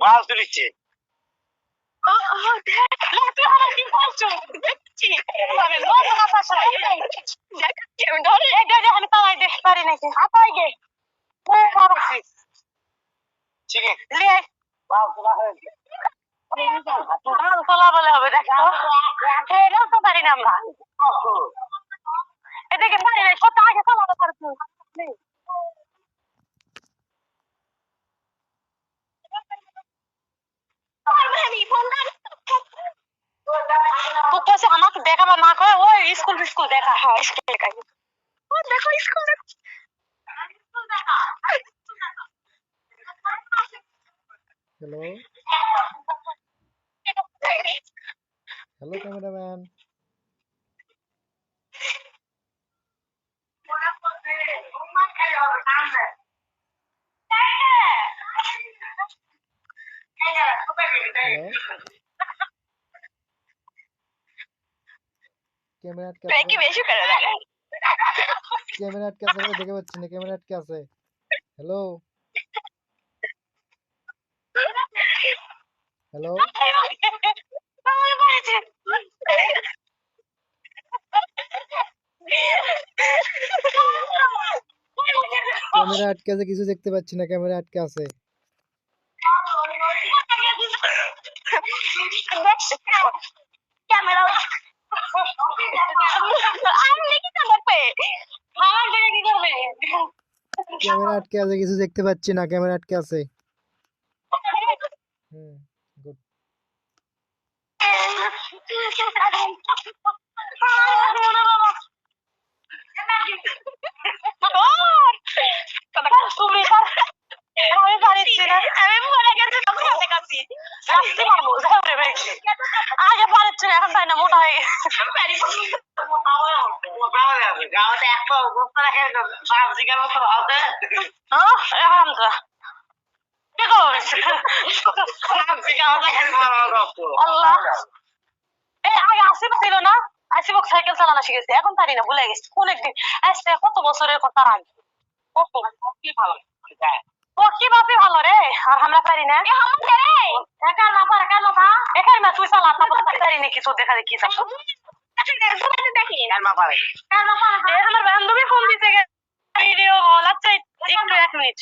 মাছ ধরিচ্ছে পারি নাকি হাতাই গে তোলা বলে হবে দেখো এটাও তো পারি না আমরা এদিকে পারি না কত আগে তোলা করছি আমাকে দেখাবা না করে ওই স্কুল বিস্কুল দেখা হয় স্কুল দেখাই দেখো school hello hello cameraman camera আটকে দেখে পাচ্ছি না ক্যামেরা আটকে আছে হ্যালো হ্যালো ক্যামেরা আটকে আছে কিছু দেখতে পাচ্ছি না ক্যামেরা আটকে আছে ক্যামেরা আটকে আছে কিছু দেখতে পাচ্ছি না ক্যামেরা আটকে আছে গুড আমি পারিছি না আমি মরে গেছি তখন হাতে কাছি রাস্তি মারবো আগে পারছি না এখন তাই না মোটা হয়ে গেছে গাঁতে একটা অবস্থা রাখে সবজি কেন তো হাতে এখন কি করছিস আল্লাহ এই আগে আসিফ ছিল না আসিফ সাইকেল চালানো শিখেছে এখন পারি না ভুলে গেছি কোন একদিন আসছে কত বছরের কথা আগে কি ভালো ও কি বাপি ভালো রে আর আমরা পারি না একার না পারে কেন না একার না তুই চালা তারপর পারি না কিছু দেখা দেখি যাবো দেখি আর মা পারে আমার বান্ধবী ফোন দিতে ভিডিও কল আচ্ছা একটু 1 মিনিট